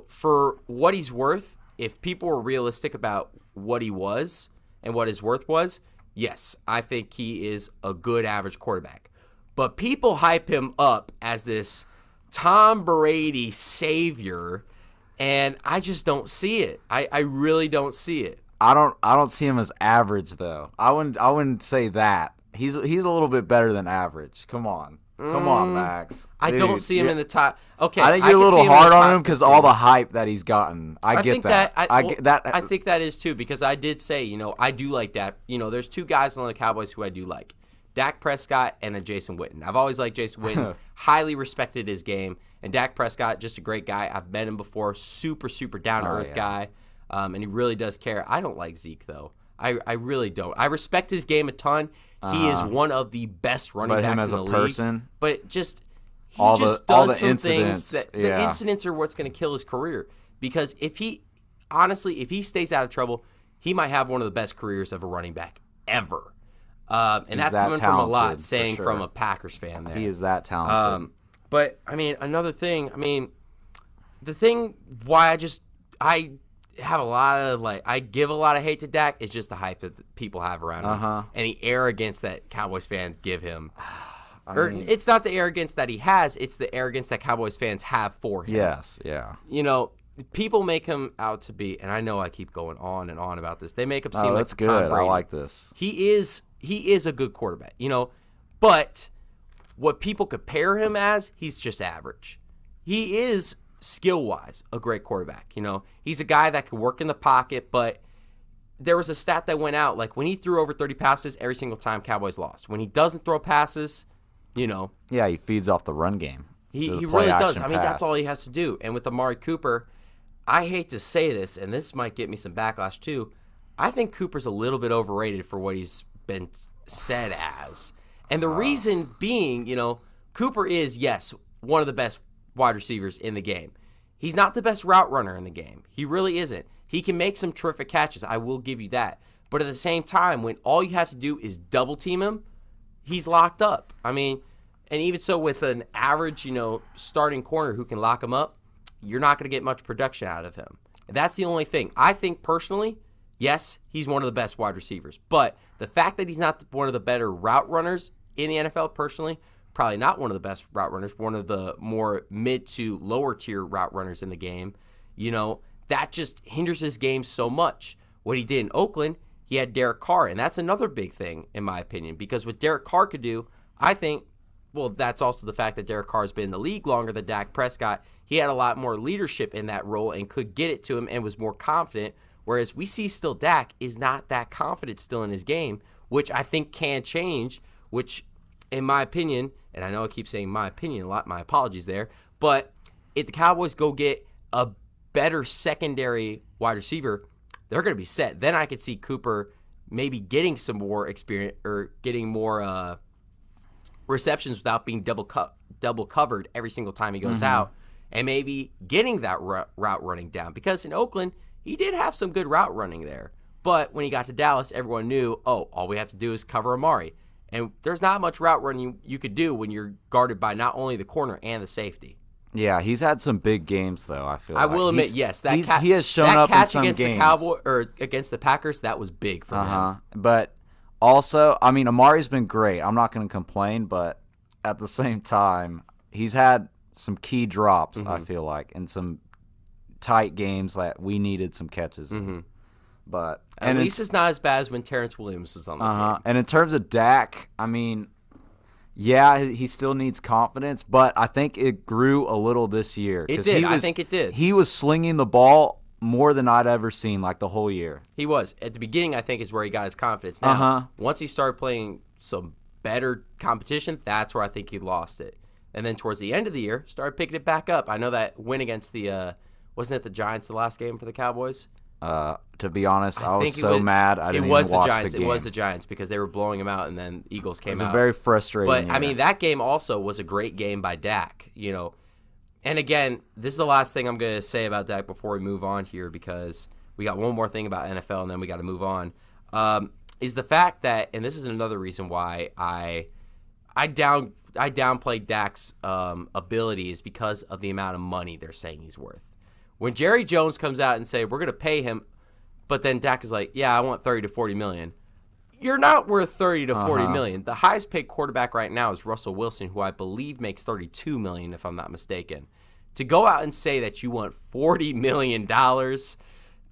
Speaker 1: for what he's worth, if people were realistic about what he was and what his worth was, yes, I think he is a good average quarterback. But people hype him up as this Tom Brady savior, and I just don't see it. I really don't see it.
Speaker 2: I don't see him as average though. I wouldn't say that. He's a little bit better than average. Come on, Max.
Speaker 1: I don't see him in the top. Okay,
Speaker 2: I think you're a little hard on him because all the hype that he's gotten. I get that.
Speaker 1: I get that. I think that is too because I did say, I do like Dak. There's 2 guys on the Cowboys who I do like. Dak Prescott and then Jason Witten. I've always liked Jason Witten, highly respected his game. And Dak Prescott, just a great guy. I've met him before, super, super down-to-earth guy, and he really does care. I don't like Zeke, though. I really don't. I respect his game a ton. He is one of the best running backs in the league. Person, but just he does some things that the incidents are what's going to kill his career. Because if he stays out of trouble, he might have one of the best careers of a running back ever. And that's coming from a lot, saying from a Packers fan there.
Speaker 2: He is that talented.
Speaker 1: But, another thing, the thing why I have a lot of, I give a lot of hate to Dak is just the hype that people have around him and the arrogance that Cowboys fans give him. It's not the arrogance that he has, it's the arrogance that Cowboys fans have for him.
Speaker 2: Yes, yeah.
Speaker 1: People make him out to be, and I know I keep going on and on about this, they make him seem like
Speaker 2: that's good. I like this.
Speaker 1: He is a good quarterback, but what people compare him as, he's just average. He is, skill-wise, a great quarterback. He's a guy that can work in the pocket, but there was a stat that went out, when he threw over 30 passes, every single time Cowboys lost. When he doesn't throw passes,
Speaker 2: Yeah, he feeds off the run game.
Speaker 1: He really does. That's all he has to do. And with Amari Cooper, I hate to say this, and this might get me some backlash too, I think Cooper's a little bit overrated for what he's been said as. And the reason being, Cooper is, yes, one of the best wide receivers in the game. He's not the best route runner in the game. He really isn't. He can make some terrific catches. I will give you that. But at the same time, when all you have to do is double team him, he's locked up. I mean, and even so with an average, starting corner who can lock him up, you're not going to get much production out of him. That's the only thing. I think personally, yes, he's one of the best wide receivers. But the fact that he's not one of the better route runners in the NFL, personally, probably not one of the best route runners, one of the more mid to lower tier route runners in the game, that just hinders his game so much. What he did in Oakland, he had Derek Carr, and that's another big thing, in my opinion, because what Derek Carr could do, I think, well, that's also the fact that Derek Carr has been in the league longer than Dak Prescott. He had a lot more leadership in that role and could get it to him and was more confident, whereas we see still Dak is not that confident still in his game, which I think can change, which, in my opinion, and I know I keep saying my opinion a lot, my apologies there, but if the Cowboys go get a better secondary wide receiver, they're going to be set. Then I could see Cooper maybe getting some more experience or getting more receptions without being double covered every single time he goes out, and maybe getting that route running down. Because in Oakland, he did have some good route running there. But when he got to Dallas, everyone knew, all we have to do is cover Amari. And there's not much route running you could do when you're guarded by not only the corner and the safety.
Speaker 2: Yeah, he's had some big games though. I feel.
Speaker 1: I will admit, yes,
Speaker 2: he has shown up in some games.
Speaker 1: That catch against the Cowboys or against the Packers, that was big for him.
Speaker 2: But also, I mean, Amari's been great. I'm not going to complain, but at the same time, he's had some key drops. I feel like in some tight games that we needed some catches. But
Speaker 1: at least it's not as bad as when Terrence Williams was on the team.
Speaker 2: And in terms of Dak, I mean, yeah, he still needs confidence, but I think it grew a little this year.
Speaker 1: It did. I think it did.
Speaker 2: He was slinging the ball more than I'd ever seen, like the whole year.
Speaker 1: He was. At the beginning, I think, is where he got his confidence. Now, once he started playing some better competition, that's where I think he lost it. And then towards the end of the year, started picking it back up. I know that win against wasn't it the Giants the last game for the Cowboys?
Speaker 2: To be honest, I was so mad I didn't even watch the game.
Speaker 1: It was the Giants because they were blowing them out, and then Eagles came out.
Speaker 2: It was a very frustrating
Speaker 1: year. I mean, that game also was a great game by Dak, And again, this is the last thing I'm going to say about Dak before we move on here, because we got one more thing about NFL, and then we got to move on, is the fact that, and this is another reason why I downplayed Dak's ability, is because of the amount of money they're saying he's worth. When Jerry Jones comes out and say, we're going to pay him, but then Dak is like, yeah, I want 30 to 40 million. You're not worth 30 to 40 million. The highest paid quarterback right now is Russell Wilson, who I believe makes 32 million, if I'm not mistaken. To go out and say that you want $40 million,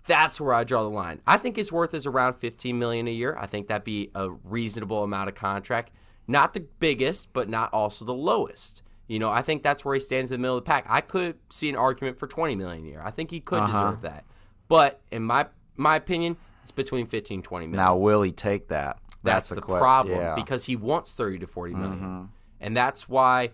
Speaker 1: that's where I draw the line. I think his worth is around $15 million a year. I think that'd be a reasonable amount of contract. Not the biggest, but not also the lowest. I think that's where he stands in the middle of the pack. I could see an argument for $20 million a year. I think he could deserve that. But in my opinion, it's between 15 and 20 million.
Speaker 2: Now, will he take that?
Speaker 1: That's the problem, because he wants 30 to 40 million. And that's why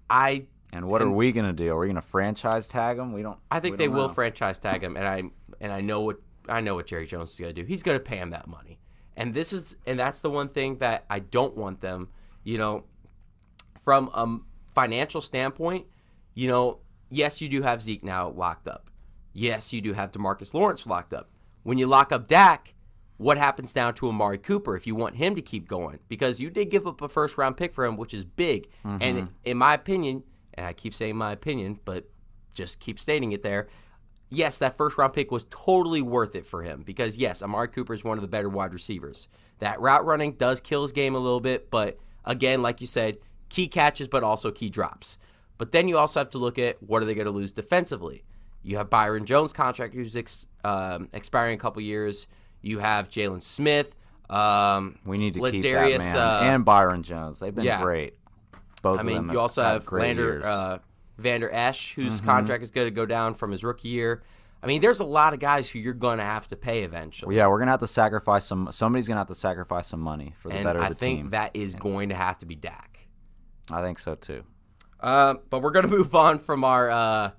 Speaker 2: And what are we going to do? Are we going to franchise tag him?
Speaker 1: I think they will franchise tag him, and I know what Jerry Jones is going to do. He's going to pay him that money. And that's the one thing that I don't want them, from a financial standpoint, yes, you do have Zeke now locked up. Yes, you do have DeMarcus Lawrence locked up. When you lock up Dak, what happens down to Amari Cooper if you want him to keep going? Because you did give up a first-round pick for him, which is big. And in my opinion, and I keep saying my opinion, but just keep stating it there, yes, that first-round pick was totally worth it for him because, yes, Amari Cooper is one of the better wide receivers. That route running does kill his game a little bit, but, again, like you said, key catches but also key drops. But then you also have to look at what are they going to lose defensively. You have Byron Jones' contract who's expiring in a couple years. You have Jalen Smith.
Speaker 2: We need to keep that man. And Byron Jones. They've been great. Both of them.
Speaker 1: You also have Vander Esch, whose contract is going to go down from his rookie year. I mean, there's a lot of guys who you're going to have to pay eventually.
Speaker 2: Well, yeah, we're going to have to sacrifice somebody's going to have to sacrifice some money for the better of the team.
Speaker 1: And I think that is going to have to be Dak.
Speaker 2: I think so, too.
Speaker 1: But we're going to move on from our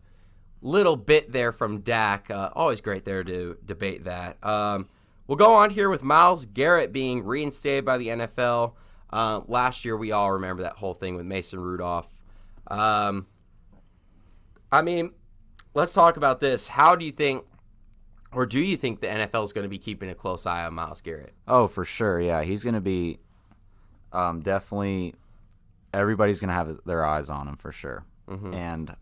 Speaker 1: little bit there from Dak. Always great there to debate that. We'll go on here with Myles Garrett being reinstated by the NFL. Last year, we all remember that whole thing with Mason Rudolph. I mean, let's talk about this. How do you think Or do you think the NFL is going to be keeping a close eye on Myles Garrett?
Speaker 2: Oh, for sure. Yeah, he's going to be definitely – everybody's going to have their eyes on him for sure.
Speaker 1: Mm-hmm.
Speaker 2: And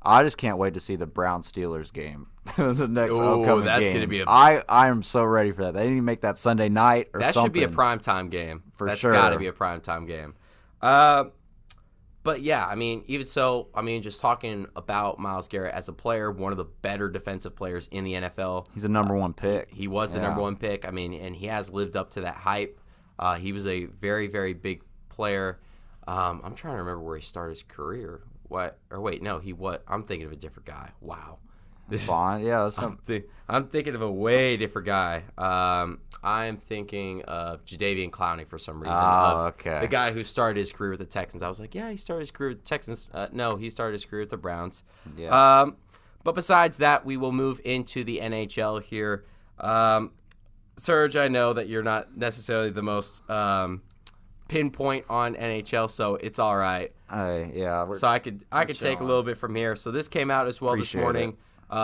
Speaker 2: I just can't wait to see the Browns-Steelers game. The next upcoming
Speaker 1: that's
Speaker 2: game.
Speaker 1: Going to be
Speaker 2: I am so ready for that. They need to make that Sunday night or
Speaker 1: that
Speaker 2: something.
Speaker 1: That should be a primetime game.
Speaker 2: For sure.
Speaker 1: That's got to be a primetime game. But yeah, I mean, even so, I mean, just talking about Myles Garrett as a player, one of the better defensive players in the NFL.
Speaker 2: He's a number one pick.
Speaker 1: He was the number one pick. I mean, and he has lived up to that hype. He was a very, very big player. I'm trying to remember where he started his career. I'm thinking of a different guy. Wow.
Speaker 2: Fine. Yeah,
Speaker 1: I'm thinking of a way different guy. I'm thinking of Jadeveon Clowney for some reason.
Speaker 2: Okay.
Speaker 1: The guy who started his career with the Texans. I was like, yeah, he started his career with the Texans. No, he started his career with the Browns.
Speaker 2: Yeah.
Speaker 1: But besides that, we will move into the NHL here. Serge, I know that you're not necessarily the most pinpoint on NHL, so it's all right. So I could take a little bit from here. So this came out as well this morning.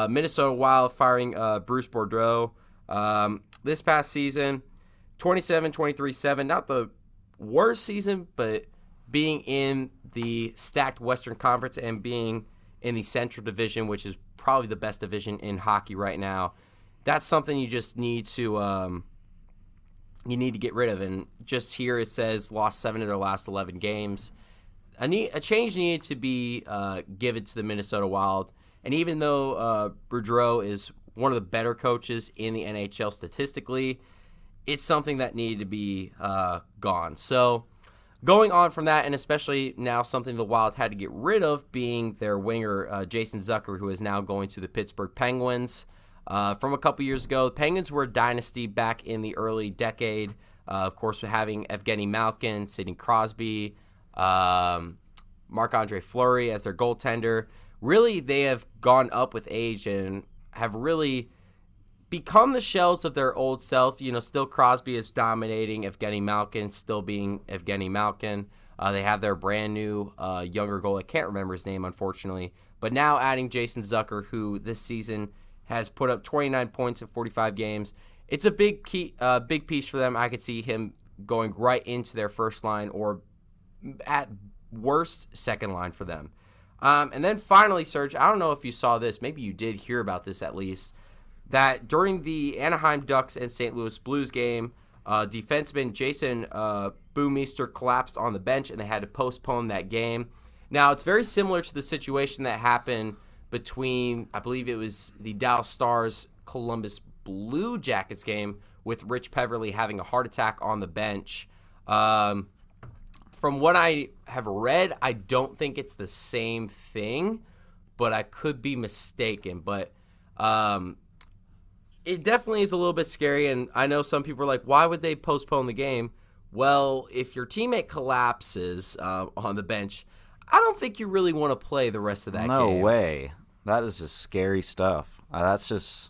Speaker 1: Minnesota Wild firing Bruce Boudreau this past season, 27-23-7. Not the worst season, but being in the stacked Western Conference and being in the Central Division, which is probably the best division in hockey right now, that's something you just need to get rid of. And just here it says lost 7 of their last 11 games. A change needed to be given to the Minnesota Wild. And even though Boudreau is one of the better coaches in the NHL statistically, it's something that needed to be gone. So going on from that, and especially now something the Wild had to get rid of, being their winger, Jason Zucker, who is now going to the Pittsburgh Penguins. From a couple years ago, the Penguins were a dynasty back in the early decade. Of course, having Evgeny Malkin, Sidney Crosby, Marc-Andre Fleury as their goaltender. Really, they have gone up with age and have really become the shells of their old self. You know, still Crosby is dominating, Evgeny Malkin still being Evgeny Malkin. They have their brand new younger goalie. I can't remember his name, unfortunately. But now adding Jason Zucker, who this season has put up 29 points in 45 games. It's a big piece for them. I could see him going right into their first line or at worst second line for them. And then finally, Serge, I don't know if you saw this. Maybe you did hear about this at least, that during the Anaheim Ducks and St. Louis Blues game, defenseman Jason Bouwmeester collapsed on the bench, and they had to postpone that game. Now, it's very similar to the situation that happened between, I believe it was the Dallas Stars Columbus Blue Jackets game with Rich Peverly having a heart attack on the bench. From what I have read, I don't think it's the same thing, but I could be mistaken. But it definitely is a little bit scary, and I know some people are like, why would they postpone the game? Well, if your teammate collapses on the bench, I don't think you really want to play the rest of that game.
Speaker 2: No way. That is just scary stuff. That's just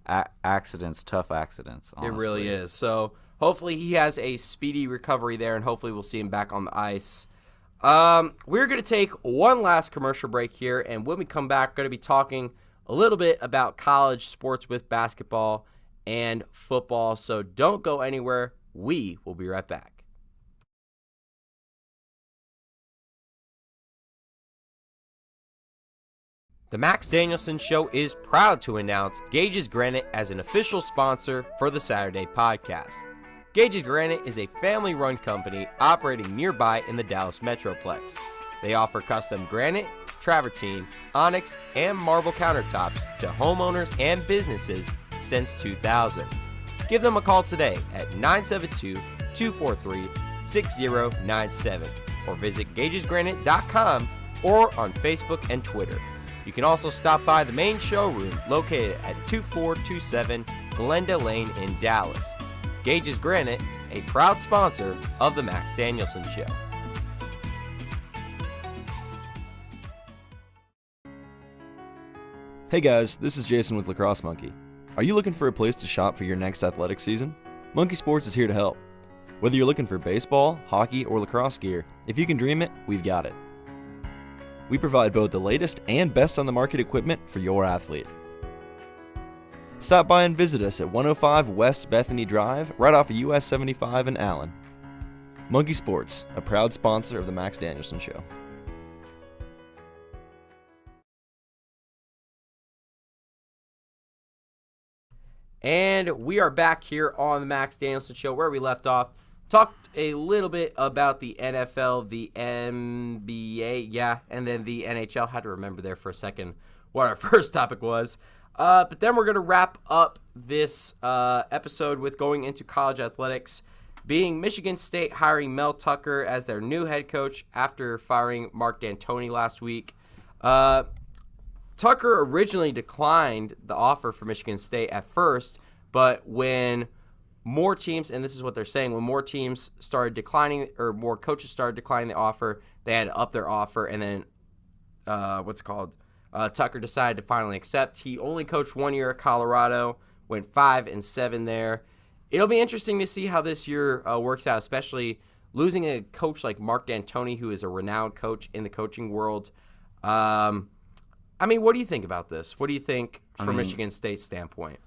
Speaker 2: accidents, tough accidents, honestly.
Speaker 1: It really is. So hopefully he has a speedy recovery there, and hopefully we'll see him back on the ice. We're going to take one last commercial break here, and when we come back, we're going to be talking a little bit about college sports with basketball and football. So don't go anywhere. We will be right back. The Max Danielsen Show is proud to announce Gage's Granite as an official sponsor for the Saturday podcast. Gage's Granite is a family-run company operating nearby in the Dallas Metroplex. They offer custom granite, travertine, onyx, and marble countertops to homeowners and businesses since 2000. Give them a call today at 972-243-6097 or visit gagesgranite.com or on Facebook and Twitter. You can also stop by the main showroom located at 2427 Glenda Lane in Dallas. Gage's Granite, a proud sponsor of the Max Danielsen Show.
Speaker 3: Hey guys, this is Jason with Lacrosse Monkey. Are you looking for a place to shop for your next athletic season? Monkey Sports is here to help. Whether you're looking for baseball, hockey, or lacrosse gear, if you can dream it, we've got it. We provide both the latest and best on the market equipment for your athlete. Stop by and visit us at 105 West Bethany Drive, right off of US 75 in Allen. Monkey Sports, a proud sponsor of the Max Danielsen Show.
Speaker 1: And we are back here on the Max Danielsen Show where we left off. Talked a little bit about the NFL, the NBA, and then the NHL. Had to remember there for a second what our first topic was. But then we're going to wrap up this episode with going into college athletics, being Michigan State hiring Mel Tucker as their new head coach after firing Mark D'Antoni last week. Tucker originally declined the offer for Michigan State at first, but when more teams, and this is what they're saying, when more teams started declining, or more coaches started declining the offer, they had to up their offer, and then Tucker decided to finally accept. He only coached 1 year at Colorado, went 5-7 there. It'll be interesting to see how this year works out, especially losing a coach like Mark D'Antoni, who is a renowned coach in the coaching world. What do you think about this? What do you think from Michigan State's standpoint?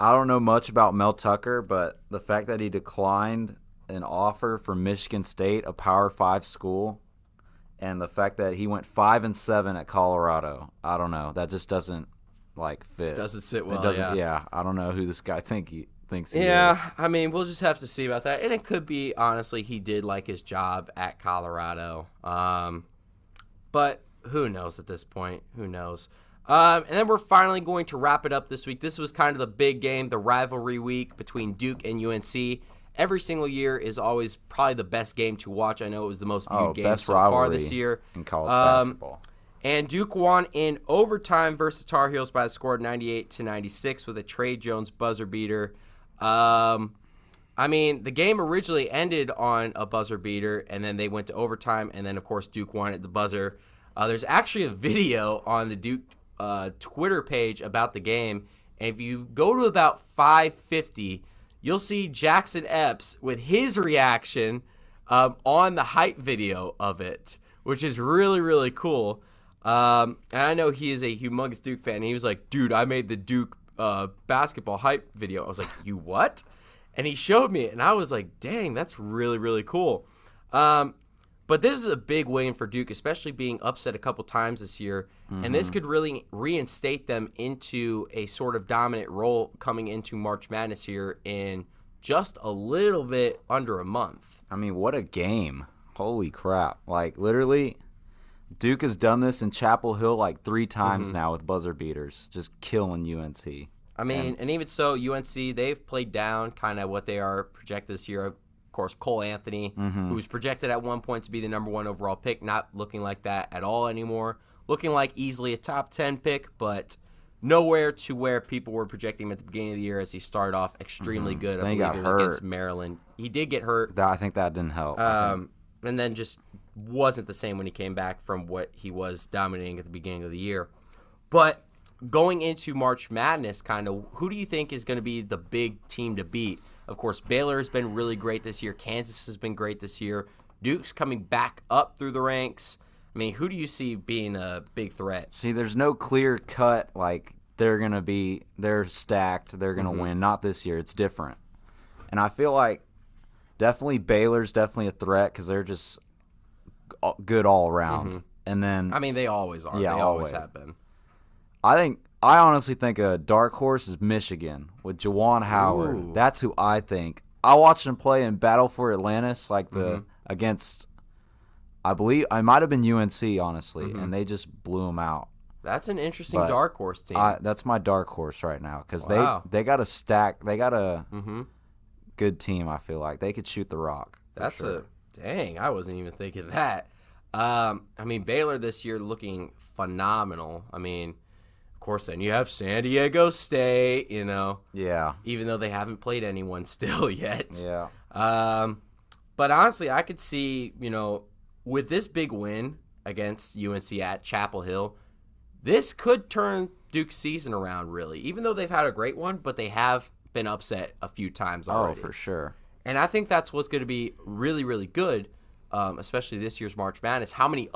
Speaker 2: I don't know much about Mel Tucker, but the fact that he declined an offer from Michigan State, a Power 5 school, and the fact that he went 5-7 at Colorado, I don't know. That just doesn't fit.
Speaker 1: Doesn't sit well.
Speaker 2: It doesn't. Yeah, I don't know who this guy thinks he is.
Speaker 1: Yeah, we'll just have to see about that. And it could be, honestly, he did like his job at Colorado. But who knows at this point? Who knows? And then we're finally going to wrap it up this week. This was kind of the big game, the rivalry week between Duke and UNC. Every single year is always probably the best game to watch. I know it was the most viewed game so far this year
Speaker 2: in college basketball.
Speaker 1: And Duke won in overtime versus Tar Heels by the score of 98-96 with a Trey Jones buzzer beater. The game originally ended on a buzzer beater, and then they went to overtime, and then, of course, Duke won at the buzzer. There's actually a video on the Duke Twitter page about the game, and if you go to about 5:50, you'll see Jackson Epps with his reaction on the hype video of it, which is really, really cool. And I know he is a humongous Duke fan. And he was like, dude, I made the Duke basketball hype video. I was like, you what? And he showed me it, and I was like, dang, that's really, really cool. But this is a big win for Duke, especially being upset a couple times this year. Mm-hmm. And this could really reinstate them into a sort of dominant role coming into March Madness here in just a little bit under a month.
Speaker 2: What a game. Holy crap. Literally, Duke has done this in Chapel Hill 3 times now with buzzer beaters, just killing UNC.
Speaker 1: And even so, UNC, they've played down kind of what they are projected this year. Of course, Cole Anthony, who was projected at one point to be the number 1 overall pick, not looking like that at all anymore. Looking like easily a top 10 pick, but nowhere to where people were projecting him at the beginning of the year as he started off extremely good.
Speaker 2: Then he got hurt
Speaker 1: against Maryland. He did get hurt.
Speaker 2: I think that didn't help.
Speaker 1: And then just wasn't the same when he came back from what he was dominating at the beginning of the year. But going into March Madness, who do you think is going to be the big team to beat? Of course, Baylor has been really great this year. Kansas has been great this year. Duke's coming back up through the ranks. Who do you see being a big threat?
Speaker 2: See, there's no clear cut, they're stacked, they're going to win. Not this year. It's different. And I feel like definitely Baylor's definitely a threat because they're just good all around. And then
Speaker 1: they always are.
Speaker 2: Yeah,
Speaker 1: they always have been.
Speaker 2: I honestly think a dark horse is Michigan with Juwan Howard.
Speaker 1: Ooh.
Speaker 2: That's who I think. I watched him play in Battle for Atlantis, against, I believe, I might have been UNC, honestly, and they just blew him out.
Speaker 1: That's an interesting dark horse team.
Speaker 2: That's my dark horse right now because
Speaker 1: they
Speaker 2: got a stack. They got a good team. I feel like they could shoot the rock.
Speaker 1: That's dang. I wasn't even thinking that. Baylor this year looking phenomenal. Of course, then you have San Diego State.
Speaker 2: Yeah.
Speaker 1: Even though they haven't played anyone still yet.
Speaker 2: Yeah.
Speaker 1: But honestly, I could see with this big win against UNC at Chapel Hill, this could turn Duke's season around, really. Even though they've had a great one, but they have been upset a few times already.
Speaker 2: Oh, for sure.
Speaker 1: And I think that's what's going to be really, really good, especially this year's March Madness, how many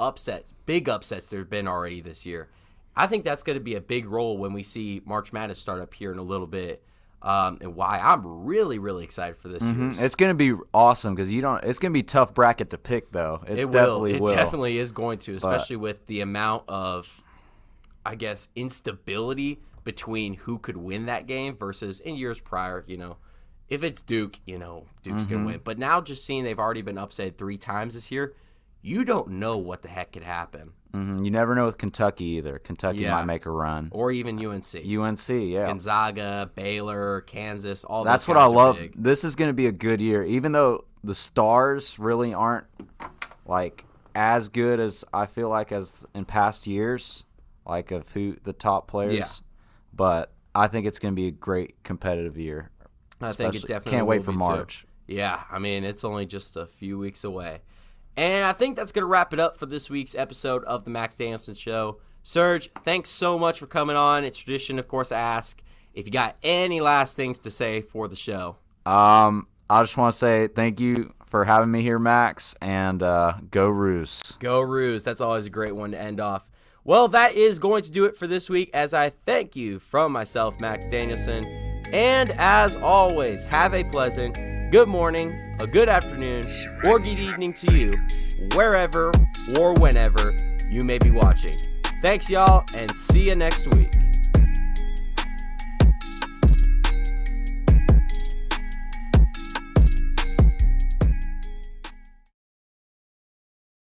Speaker 1: big upsets there have been already this year. I think that's going to be a big role when we see March Madness start up here in a little bit. And why I'm really, really excited for this year.
Speaker 2: It's going to be awesome because it's going to be a tough bracket to pick, though.
Speaker 1: It definitely is going to, especially with the amount of, I guess, instability between who could win that game versus in years prior, if it's Duke, Duke's going to win. But now just seeing they've already been upset 3 times this year, you don't know what the heck could happen.
Speaker 2: You never know with Kentucky either. Kentucky might make a run.
Speaker 1: Or even UNC.
Speaker 2: UNC, yeah.
Speaker 1: Gonzaga, Baylor, Kansas, all
Speaker 2: That's
Speaker 1: those
Speaker 2: what I
Speaker 1: guys
Speaker 2: love.
Speaker 1: are big.
Speaker 2: This is going to be a good year. Even though the stars really aren't as good as I feel like as in past years, of who the top players.
Speaker 1: Yeah.
Speaker 2: But I think it's going to be a great competitive year.
Speaker 1: I think it definitely
Speaker 2: can't wait
Speaker 1: will
Speaker 2: for
Speaker 1: be,
Speaker 2: March.
Speaker 1: too. Yeah, I mean, it's only just a few weeks away. And I think that's going to wrap it up for this week's episode of the Max Danielsen Show. Serge, thanks so much for coming on. It's tradition, of course, I ask if you got any last things to say for the show.
Speaker 2: I just want to say thank you for having me here, Max, and go Roos.
Speaker 1: Go Roos. That's always a great one to end off. Well, that is going to do it for this week as I thank you from myself, Max Danielsen. And as always, have a pleasant good morning, a good afternoon, or good evening to you, wherever or whenever you may be watching. Thanks, y'all, and see you next week.